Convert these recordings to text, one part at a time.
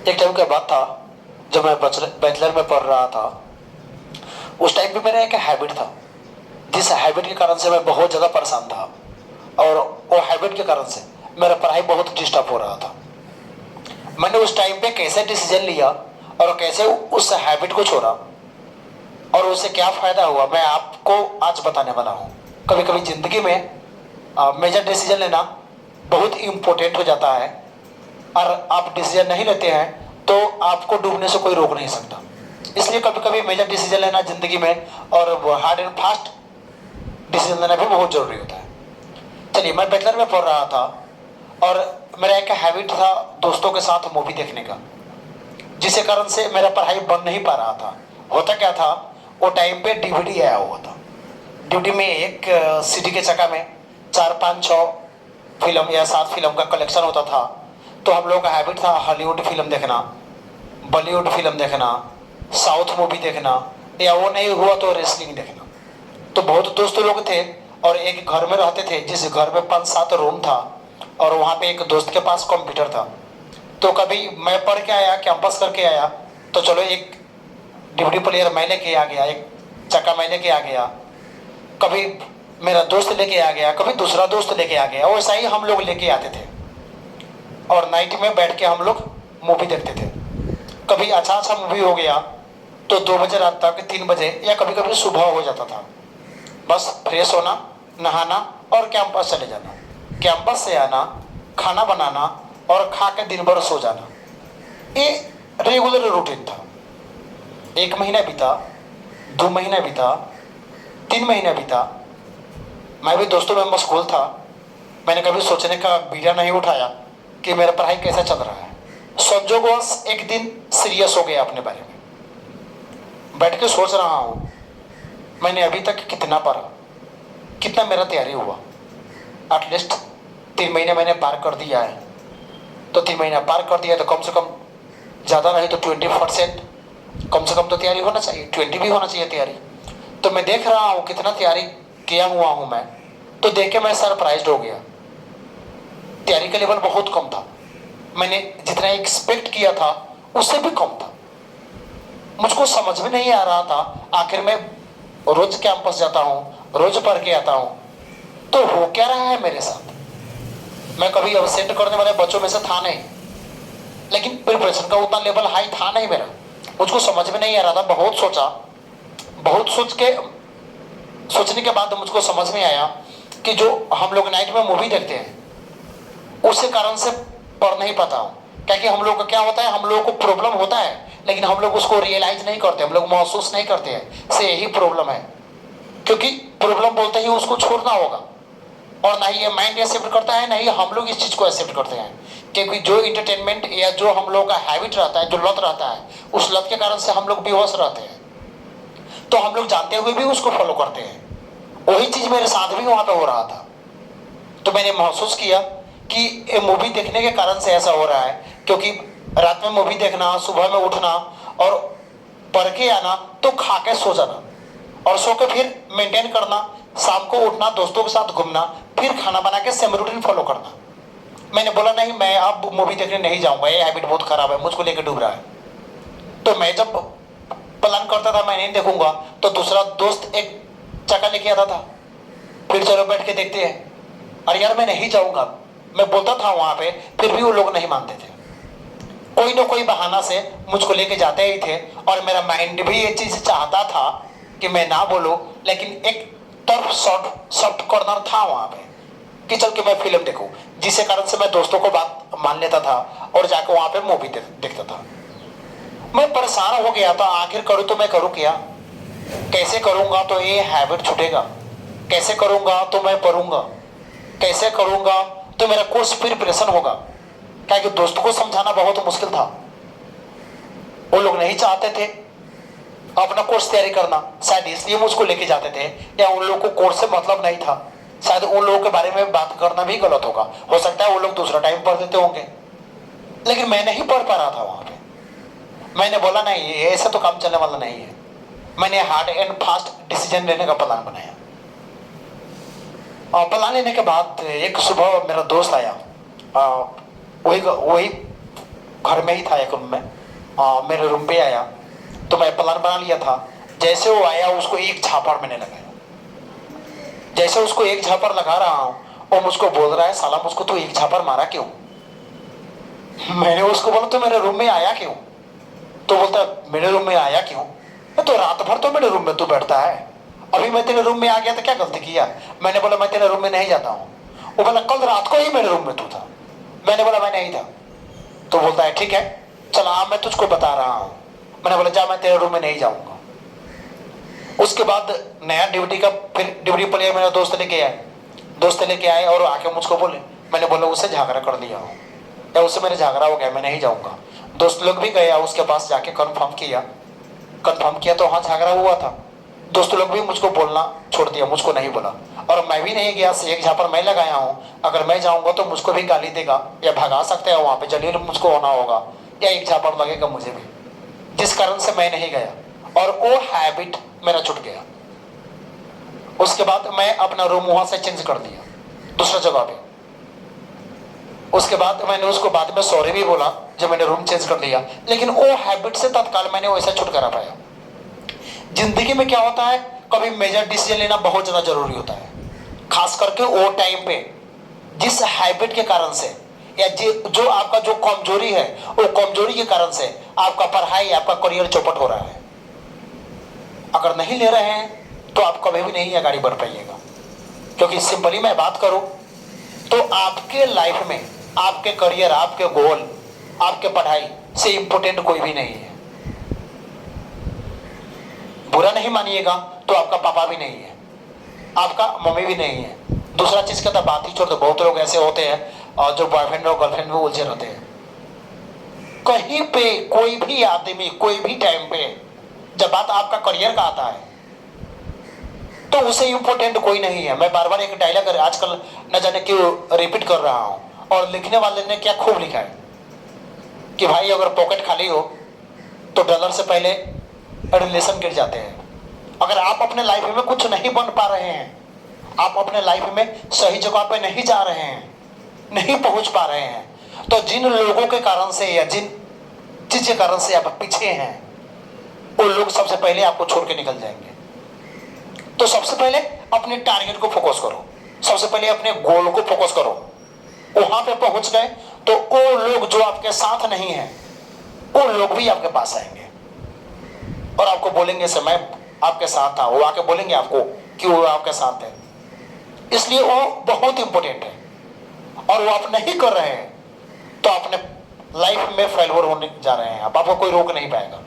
एक टाइम की बात था जब मैं बैचलर में पढ़ रहा था। उस टाइम पे मेरा एक हैबिट था, जिस हैबिट के कारण से मैं बहुत ज़्यादा परेशान था, और वो हैबिट के कारण से मेरा पढ़ाई बहुत डिस्टर्ब हो रहा था। मैंने उस टाइम पे कैसे डिसीजन लिया और कैसे उस हैबिट को छोड़ा और उससे क्या फ़ायदा हुआ, मैं आपको आज बताने वाला हूँ। कभी कभी ज़िंदगी में मेजर डिसीजन लेना बहुत इम्पोर्टेंट हो जाता है, और आप डिसीजन नहीं लेते हैं तो आपको डूबने से कोई रोक नहीं सकता। इसलिए कभी कभी मेजर डिसीजन लेना ज़िंदगी में और हार्ड एंड फास्ट डिसीजन लेना भी बहुत ज़रूरी होता है। चलिए, मैं बैचलर में पढ़ रहा था और मेरा एक हैबिट था दोस्तों के साथ मूवी देखने का, जिसके कारण से मेरा पढ़ाई बन नहीं पा रहा था। होता क्या था, वो टाइम पे डीवीडी आया हुआ था। डीवीडी में एक सीडी के चक्का में 4 5 6 फिल्म या 7 फिल्म का कलेक्शन होता था। तो हम लोगों का हैबिट था हॉलीवुड फिल्म देखना, बॉलीवुड फिल्म देखना, साउथ मूवी देखना, या वो नहीं हुआ तो रेसलिंग देखना। तो बहुत दोस्त लोग थे और एक घर में रहते थे, जिस घर में 5 7 रूम था, और वहाँ पे एक दोस्त के पास कंप्यूटर था। तो कभी मैं पढ़ के आया, कैंपस करके आया, तो चलो एक डीवीडी प्लेयर मैं लेके आ गया, एक चक्का मैं लेके आ गया, कभी मेरा दोस्त लेके आ गया, कभी दूसरा दोस्त लेके आ गया। वैसा ही हम लोग लेके आते थे और नाइट में बैठ के हम लोग मूवी देखते थे। कभी अच्छा अच्छा मूवी हो गया तो 2 बजे रात तक, 3 बजे, या कभी कभी सुबह हो जाता था। बस फ्रेश होना, नहाना और कैंपस चले जाना, कैंपस से आना, खाना बनाना और खा के दिन भर सो जाना। ये रेगुलर रूटीन था। 1 महीना बीता, 2 महीना बीता, 3 महीना बीता। मैं भी दोस्तों में मशगूल था। मैंने कभी सोचने का बीड़ा नहीं उठाया कि मेरा पढ़ाई कैसा चल रहा है। संजोगवश एक दिन सीरियस हो गया अपने बारे में। बैठ के सोच रहा हूँ, मैंने अभी तक कितना पढ़ा, कितना मेरा तैयारी हुआ। एटलीस्ट 3 महीने मैंने पार कर दिया है। तो 3 महीना पार कर दिया तो कम से कम, ज़्यादा नहीं तो 20% कम से कम तो तैयारी होना चाहिए, 20 भी होना चाहिए तैयारी। तो मैं देख रहा हूँ कितना तैयारी किया हुआ हूँ मैं, तो देख के मैं सरप्राइज्ड हो गया। तैयारी का लेवल बहुत कम था। मैंने जितना एक्सपेक्ट किया था उससे भी कम था। मुझको समझ में नहीं आ रहा था, आखिर मैं रोज कैंपस जाता हूँ, रोज पढ़ के आता हूँ, तो हो क्या रहा है मेरे साथ। मैं कभी अब्सेंट करने वाले बच्चों में से था नहीं, लेकिन प्रिपरेशन का उतना लेवल हाई था नहीं मेरा। मुझको समझ में नहीं आ रहा था। बहुत सोचा, बहुत सोचने के बाद मुझको समझ में आया कि जो हम लोग नाइट में मूवी देखते हैं उसी कारण से पढ़ नहीं पाता हूँ। क्योंकि हम लोग का क्या होता है, हम लोगों को प्रॉब्लम होता है लेकिन हम लोग उसको रियलाइज नहीं करते, हम लोग महसूस नहीं करते हैं से यही प्रॉब्लम है। क्योंकि प्रॉब्लम बोलते ही उसको छोड़ना होगा, और ना ही ये माइंड एक्सेप्ट करता है, ना ही हम लोग इस चीज़ को एक्सेप्ट करते हैं। क्योंकि जो इंटरटेनमेंट या जो हम लोग का हैबिट रहता है, जो लत रहता है, उस लत के कारण से हम लोग बेहोश रहते हैं। तो हम लोग जानते हुए भी उसको फॉलो करते हैं। वही चीज़ मेरे साथ भी वहाँ पे हो रहा था। तो मैंने महसूस किया कि ये मूवी देखने के कारण से ऐसा हो रहा है। क्योंकि रात में मूवी देखना, सुबह में उठना और पढ़ के आना, तो खा के सो जाना, और सो के फिर मेंटेन करना, शाम को उठना, दोस्तों के साथ घूमना, फिर खाना बना के सेम रूटीन फॉलो करना। मैंने बोला नहीं, मैं अब मूवी देखने नहीं जाऊंगा, ये हैबिट बहुत खराब है, मुझको लेकर डूब रहा है। तो मैं जब प्लान करता था मैं नहीं देखूंगा, तो दूसरा दोस्त एक चक्का लेके आता था, फिर चलो बैठ के देखते हैं। अरे यार मैं नहीं जाऊंगा, मैं बोलता था वहां पे, फिर भी वो लोग नहीं मानते थे। कोई ना कोई बहाना से मुझको लेके जाते ही थे, और मेरा माइंड भी ये चीज चाहता था कि मैं ना बोलूं, लेकिन एक तरफ सॉफ्ट कॉर्नर था वहां पे कि चल के मैं फिल्म देखूं, जिसके कारण से मैं दोस्तों को बात मान लेता था और जाकर वहां पे मूवी देखता था। मैं परेशान हो गया था, आखिर करूं तो मैं करूं क्या, कैसे करूंगा तो ये हैबिट छूटेगा, कैसे करूंगा तो मैं पढ़ूंगा, कैसे करूंगा तो मेरा कोर्स प्रिपरेशन होगा। क्या कि दोस्तों को समझाना बहुत मुश्किल था। वो लोग नहीं चाहते थे अपना कोर्स तैयारी करना, शायद इसलिए मुझको लेके जाते थे, या उन लोगों को कोर्स से मतलब नहीं था। शायद उन लोगों के बारे में बात करना भी गलत होगा, हो सकता है वो लोग दूसरा टाइम पढ़ देते होंगे, लेकिन मैं नहीं पढ़ पा रहा था वहां पे। मैंने बोला नहीं, ऐसा तो काम चलने वाला नहीं है। मैंने हार्ड एंड फास्ट डिसीजन लेने का प्लान बनाया, और प्लान लेने के बाद एक सुबह मेरा दोस्त आया, वही घर में ही था एक रूम में, मेरे रूम पे आया तो मैं प्लान बना लिया था। जैसे वो आया उसको एक झापड़ मैंने लगाया। जैसे उसको एक झापड़ लगा रहा हूं वो मुझको बोल रहा है, साला मुझको तो एक झापड़ मारा क्यों? मैंने उसको बोला तो मेरे रूम में आया क्यों? तो बोलता मेरे रूम में आया क्यों? तो रात भर तो मेरे रूम में तू बैठता है, अभी मैं तेरे रूम में आ गया तो क्या गलती किया? मैंने बोला मैं तेरे रूम में नहीं जाता हूँ। वो बोला कल रात को ही मेरे रूम में तू था। मैंने बोला मैं नहीं था। तो बोलता है ठीक है चल हाँ मैं तुझको बता रहा हूँ। मैंने बोला जा मैं तेरे रूम में नहीं जाऊंगा। उसके बाद नया ड्यूटी का फिर ड्यूटी प्लेयर मेरा दोस्त लेके आए और आके मुझको बोले। मैंने बोला उससे झगड़ा कर दिया हूँ या उससे मेरे झगड़ा हो गया, मैं नहीं जाऊंगा। दोस्त लोग भी गया उसके पास जाके कंफर्म किया तो हाँ झगड़ा हुआ था। दोस्त लोग भी मुझको बोलना छोड़ दिया, मुझको नहीं बोला और मैं भी नहीं गया। एक झापड़ मैं लगाया हूँ, अगर मैं जाऊंगा तो मुझको भी गाली देगा या भगा सकते हैं, वहां पे जलील मुझको होना होगा या एक झापड़ लगेगा मुझे भी, जिस कारण से मैं नहीं गया और वो हैबिट मेरा छूट गया। उसके बाद मैं अपना रूम वहां से चेंज कर दिया दूसरा जगह पे। उसके बाद मैंने उसको बाद में सॉरी भी बोला जब मैंने रूम चेंज कर लिया, लेकिन वो हैबिट से तत्काल मैंने वैसा छुटकारा पाया। जिंदगी में क्या होता है, कभी मेजर डिसीजन लेना बहुत ज्यादा जरूरी होता है, खास करके वो टाइम पे जिस हैबिट के कारण से या जो आपका जो कमजोरी है वो कमजोरी के कारण से आपका पढ़ाई आपका करियर चौपट हो रहा है। अगर नहीं ले रहे हैं तो आप कभी भी नहीं आगे बढ़ पाइएगा। क्योंकि सिंपली मैं बात करूं तो आपके लाइफ में आपके करियर आपके गोल आपके पढ़ाई से इंपॉर्टेंट कोई भी नहीं है। बुरा नहीं मानिएगा तो आपका पापा भी नहीं है, आपका मम्मी भी नहीं है। दूसरा चीज का तो बात ही छोड़ दो, बहुत लोग ऐसे होते हैं और जो बॉयफ्रेंड और गर्लफ्रेंड में उलझे रहते हैं। कहीं पे कोई भी आदमी कोई भी टाइम पे जब बात आपका करियर का आता है तो उसे इंपॉर्टेंट कोई नहीं है। मैं बार बार एक डायलॉग आजकल न जाने क्यों रिपीट कर रहा हूं, और लिखने वाले ने क्या खूब लिखा है कि भाई अगर पॉकेट खाली हो तो डॉलर से पहले रिलेशन गिर जाते हैं। अगर आप अपने लाइफ में कुछ नहीं बन पा रहे हैं, आप अपने लाइफ में सही जगह पे नहीं जा रहे हैं, नहीं पहुंच पा रहे हैं, तो जिन लोगों के कारण से या जिन चीज के कारण से आप पीछे हैं वो लोग सबसे पहले आपको छोड़ के निकल जाएंगे। तो सबसे पहले अपने टारगेट को फोकस करो, सबसे पहले अपने गोल को फोकस करो। वहां पे पहुंच गए तो वो लोग जो आपके साथ नहीं है वो लोग भी आपके पास आएंगे और आपको बोलेंगे सर मैं आपके साथ था। वो आके बोलेंगे आपको कि वो आपके साथ है, इसलिए वो बहुत इंपॉर्टेंट है। और वो आप नहीं कर रहे हैं तो अपने लाइफ में फेलियर होने जा रहे हैं। आपको कोई रोक नहीं पाएगा।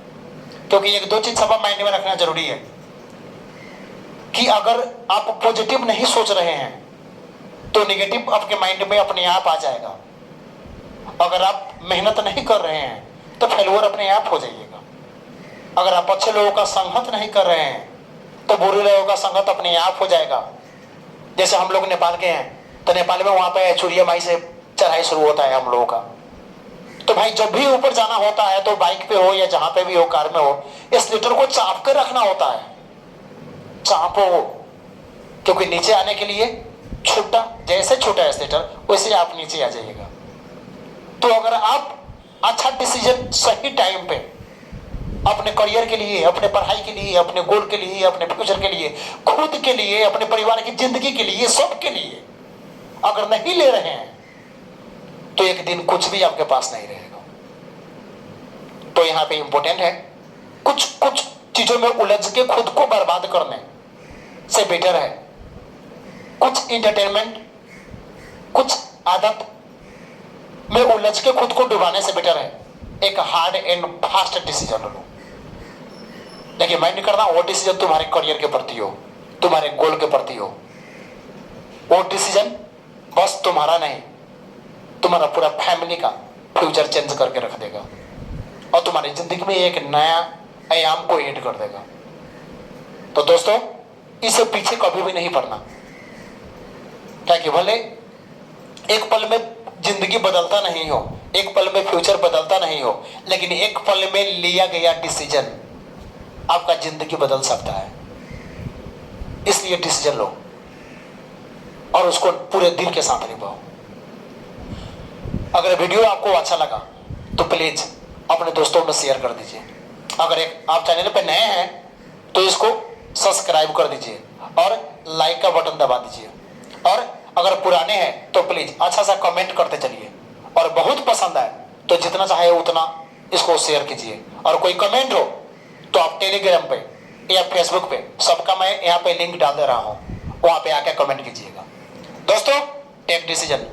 क्योंकि एक दो चीज सब माइंड में रखना जरूरी है कि अगर आप पॉजिटिव नहीं सोच रहे हैं तो नेगेटिव आपके माइंड में अपने आप आ जाएगा। अगर आप मेहनत नहीं कर रहे हैं तो फेलियर अपने आप हो जाइएगा। अगर आप अच्छे लोगों का संगत नहीं कर रहे हैं तो बुरे लोगों का संगत अपने आप हो जाएगा। जैसे हम लोग नेपाल के हैं तो नेपाल में वहां पे चुरिया माई से चढ़ाई शुरू होता है हम लोगों का। तो भाई जब भी ऊपर जाना होता है तो बाइक पे हो या जहां पे भी हो, कार में हो, इस लीटर को चाप कर रखना होता है, चापो, क्योंकि नीचे आने के लिए छोटा जैसे छोटा है स्लेटर वैसे आप नीचे आ जाइएगा। तो अगर आप अच्छा डिसीजन सही टाइम पे अपने करियर के लिए, अपने पढ़ाई के लिए, अपने गोल के लिए, अपने फ्यूचर के लिए, खुद के लिए, अपने परिवार की जिंदगी के लिए, सबके लिए अगर नहीं ले रहे हैं तो एक दिन कुछ भी आपके पास नहीं रहेगा। तो यहां पे इंपॉर्टेंट है कुछ चीजों में उलझ के खुद को बर्बाद करने से बेटर है कुछ इंटरटेनमेंट, कुछ आदत में उलझ के खुद को डुबाने से बेटर है एक हार्ड एंड फास्ट डिसीजन लो। देखिए मैं नहीं करना वो डिसीजन तुम्हारे करियर के प्रति हो, तुम्हारे गोल के प्रति हो। वो डिसीजन बस तुम्हारा नहीं, तुम्हारा पूरा फैमिली का फ्यूचर चेंज करके रख देगा और तुम्हारी जिंदगी में एक नया आयाम को ऐड कर देगा। तो दोस्तों इससे पीछे कभी भी नहीं पड़ना, ताकि भले एक पल में जिंदगी बदलता नहीं हो, एक पल में फ्यूचर बदलता नहीं हो, लेकिन एक पल में लिया गया डिसीजन आपका जिंदगी बदल सकता है। इसलिए डिसीजन लो और उसको पूरे दिल के साथ निभाओ। अगर वीडियो आपको अच्छा लगा तो प्लीज अपने दोस्तों में शेयर कर दीजिए। अगर एक आप चैनल पे नए हैं तो इसको सब्सक्राइब कर दीजिए और लाइक का बटन दबा दीजिए। और अगर पुराने हैं तो प्लीज अच्छा सा कमेंट करते चलिए, और बहुत पसंद आए तो जितना चाहे उतना इसको शेयर कीजिए। और कोई कमेंट हो तो आप टेलीग्राम पे या फेसबुक पे, सबका मैं यहाँ पे लिंक डाल दे रहा हूँ, वहां पे आके कमेंट कीजिएगा। दोस्तों, टेक डिसीजन